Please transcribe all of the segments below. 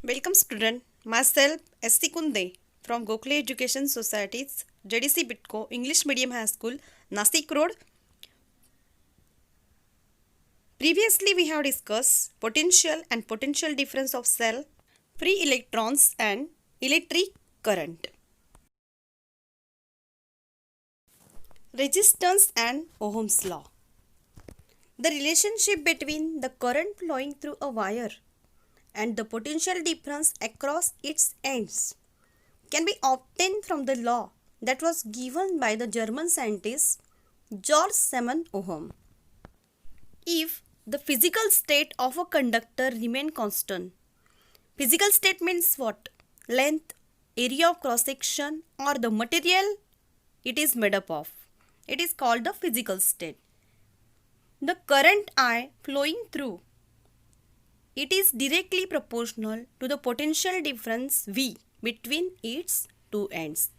Welcome student, myself S.C. Kunde from Gokhale Education Society's JDC Bitco English Medium High School, Nasik Road. Previously we have discussed potential and potential difference of cell, free electrons and electric current. Resistance and Ohm's law. The relationship between the current flowing through a wire and the potential difference across its ends can be obtained from the law that was given by the German scientist Georg Simon Ohm. If the physical state of a conductor remain constant, physical state means what? Length, area of cross section or the material it is made up of. It is called the physical state. The current I flowing through it is directly proportional to the potential difference V between its two ends.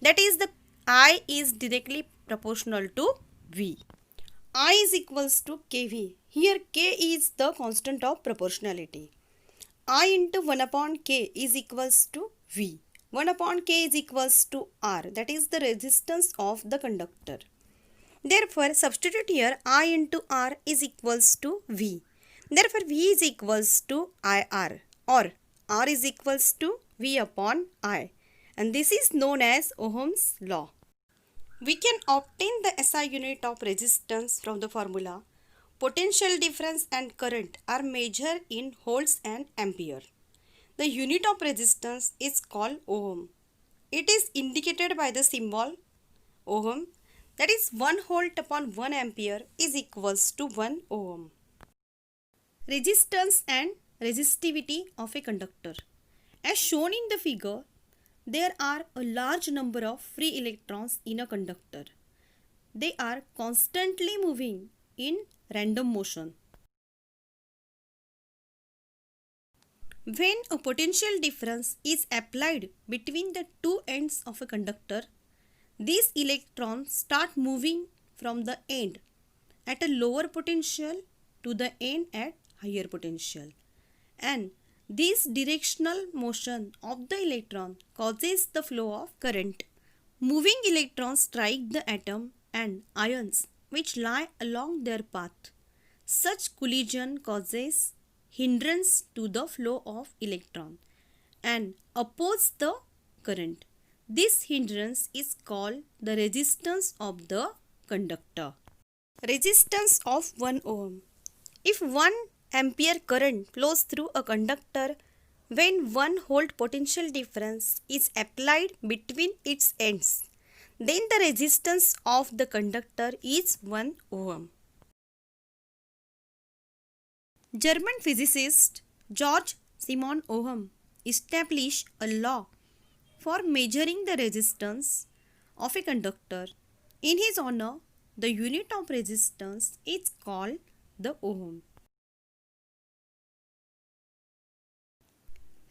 That is, the I is directly proportional to V. I is equals to kV. Here K is the constant of proportionality. I into 1 upon K is equals to V. 1 upon K is equals to R. That is the resistance of the conductor. Therefore, substitute here I into R is equals to V. Therefore, V is equals to IR or R is equals to V upon I. And this is known as Ohm's law. We can obtain the SI unit of resistance from the formula. Potential difference and current are measured in volts and ampere. The unit of resistance is called ohm. It is indicated by the symbol ohm. That is 1 volt upon 1 ampere is equals to 1 ohm. Resistance and resistivity of a conductor. As shown in the figure, there are a large number of free electrons in a conductor. They are constantly moving in random motion. When a potential difference is applied between the two ends of a conductor, these electrons start moving from the end at a lower potential to the end at higher potential. And this directional motion of the electron causes the flow of current. Moving electrons strike the atom and ions which lie along their path. Such collision causes hindrance to the flow of electron and oppose the current. This hindrance is called the resistance of the conductor. Resistance of 1 ohm. If 1 ampere current flows through a conductor when 1 volt potential difference is applied between its ends, then the resistance of the conductor is 1 ohm. German physicist Georg Simon Ohm established a law for measuring the resistance of a conductor. In his honor, the unit of resistance is called the ohm.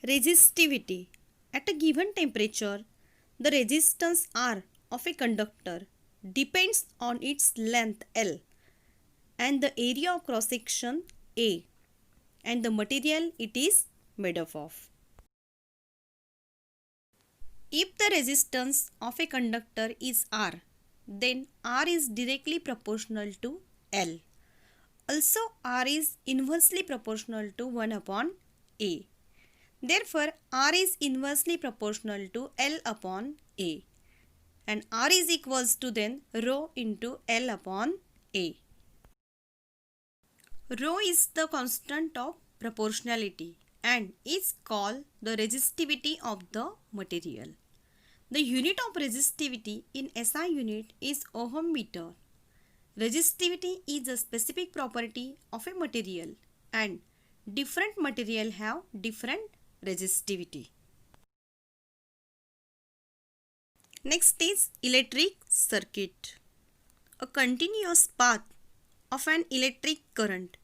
Resistivity. At a given temperature, the resistance R of a conductor depends on its length L and the area of cross section A and the material it is made up of. If the resistance of a conductor is R, then R is directly proportional to L. Also, R is inversely proportional to 1 upon A. Therefore, R is inversely proportional to L upon A. And R is equals to then rho into L upon A. Rho is the constant of proportionality and is called the resistivity of the material. The unit of resistivity in SI unit is ohm meter. Resistivity is a specific property of a material and different material have different resistivity. Next is electric circuit. A continuous path of an electric current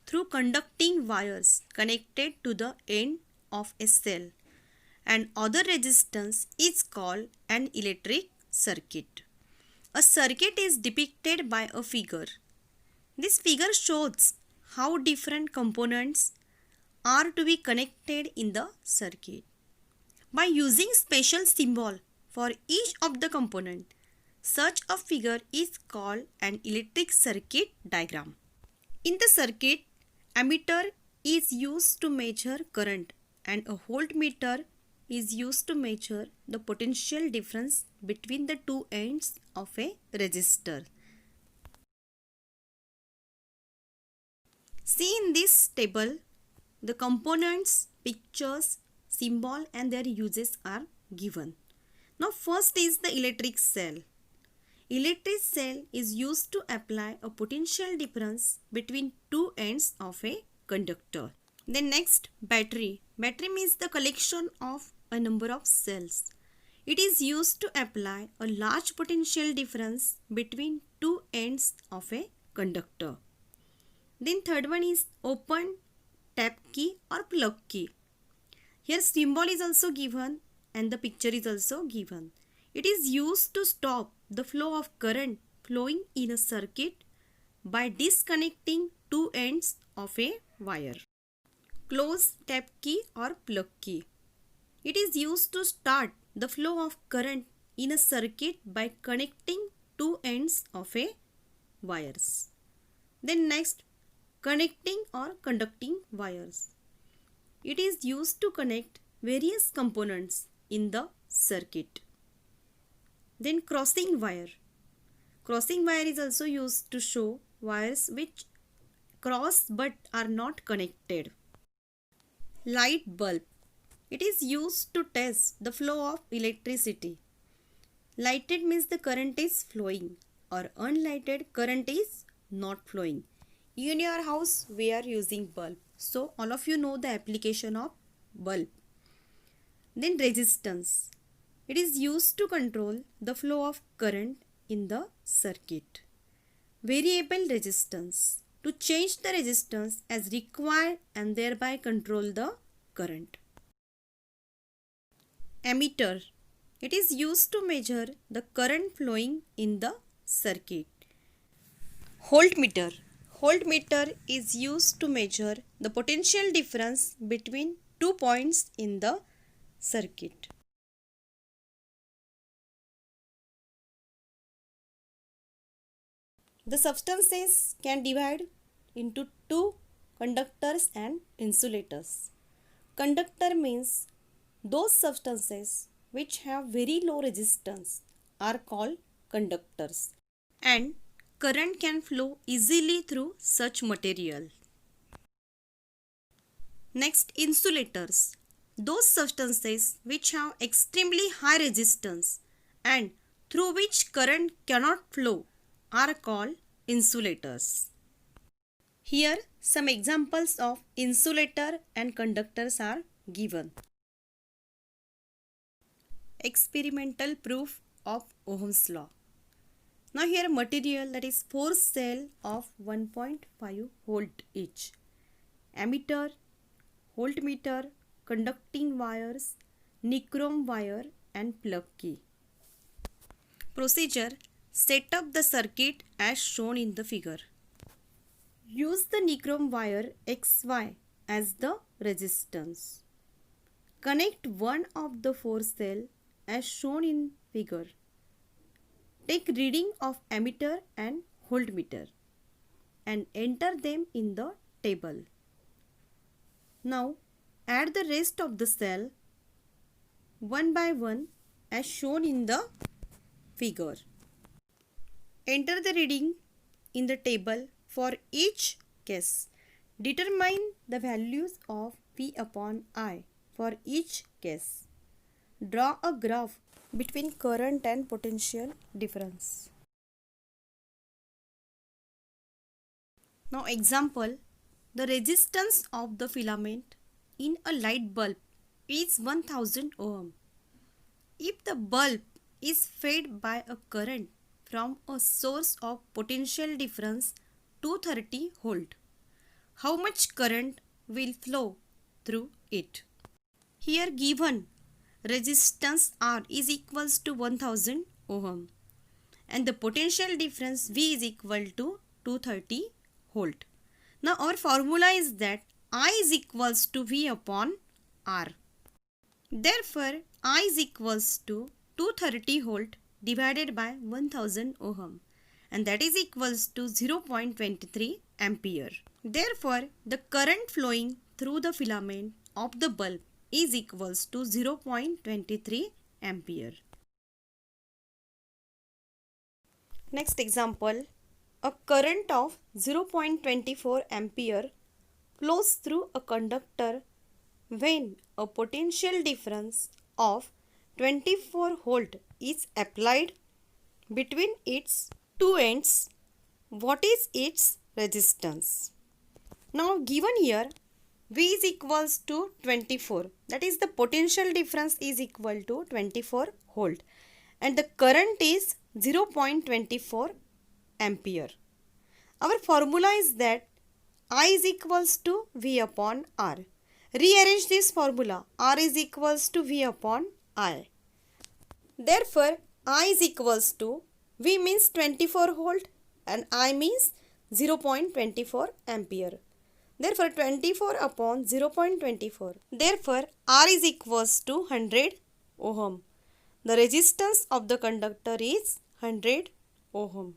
through conducting wires connected to the end of a cell and other resistance is called an electric circuit. A circuit is depicted by a figure. This figure shows how different components are to be connected in the circuit. By using special symbol for each of the component, such a figure is called an electric circuit diagram. In the circuit, ammeter is used to measure current and a voltmeter is used to measure the potential difference between the two ends of a resistor. See in this table, the components, pictures, symbol and their uses are given. Now first is the electric cell. Electric cell is used to apply a potential difference between two ends of a conductor. Then next, battery. Battery means the collection of a number of cells. It is used to apply a large potential difference between two ends of a conductor. Then third one is open, tap key or plug key. Here symbol is also given and the picture is also given. It is used to stop the flow of current flowing in a circuit by disconnecting two ends of a wire. Close, tap key or plug key. It is used to start the flow of current in a circuit by connecting two ends of a wires. Then next, connecting or conducting wires. It is used to connect various components in the circuit. Then crossing wire. Crossing wire is also used to show wires which cross but are not connected. Light bulb. It is used to test the flow of electricity. Lighted means the current is flowing or unlighted current is not flowing. In your house we are using bulb. So all of you know the application of bulb. Then resistance. It is used to control the flow of current in the circuit. Variable resistance. To change the resistance as required and thereby control the current. Ammeter. It is used to measure the current flowing in the circuit. Voltmeter. Voltmeter is used to measure the potential difference between two points in the circuit. The substances can divide into two: conductors and insulators. Conductor means those substances which have very low resistance are called conductors and current can flow easily through such material. Next, insulators. Those substances which have extremely high resistance and through which current cannot flow are called insulators. Here some examples of insulator and conductors are given. Experimental proof of Ohm's law. Now here material, that is 4 cell of 1.5 volt each. Ammeter, voltmeter, conducting wires, nichrome wire and plug key. Procedure: set up the circuit as shown in the figure. Use the nichrome wire XY as the resistance. Connect one of the 4 cell as shown in figure. Take reading of ammeter and voltmeter and enter them in the table. Now add the rest of the cell one by one as shown in the figure. Enter the reading in the table for each case. Determine the values of V upon I for each case. Draw a graph between current and potential difference. Now example, the resistance of the filament in a light bulb is 1000 ohm. If the bulb is fed by a current from a source of potential difference 230 volt, how much current will flow through it? Here given resistance R is equals to 1000 ohm and the potential difference V is equal to 230 volt. Now our formula is that I is equals to V upon R. Therefore, I is equals to 230 volt divided by 1000 ohm, and that is equals to 0.23 ampere. Therefore, the current flowing through the filament of the bulb is equals to 0.23 ampere. Next example, a current of 0.24 ampere flows through a conductor when a potential difference of 24 volt is applied between its two ends. What is its resistance? Now given here, V is equals to 24, that is the potential difference is equal to 24 volt, and the current is 0.24 ampere. Our formula is that I is equals to V upon R. Rearrange this formula. R is equals to V upon I. Therefore, I is equals to V means 24 volt and I means 0.24 ampere. Therefore, 24 upon 0.24. Therefore, R is equals to 100 ohm. The resistance of the conductor is 100 ohm.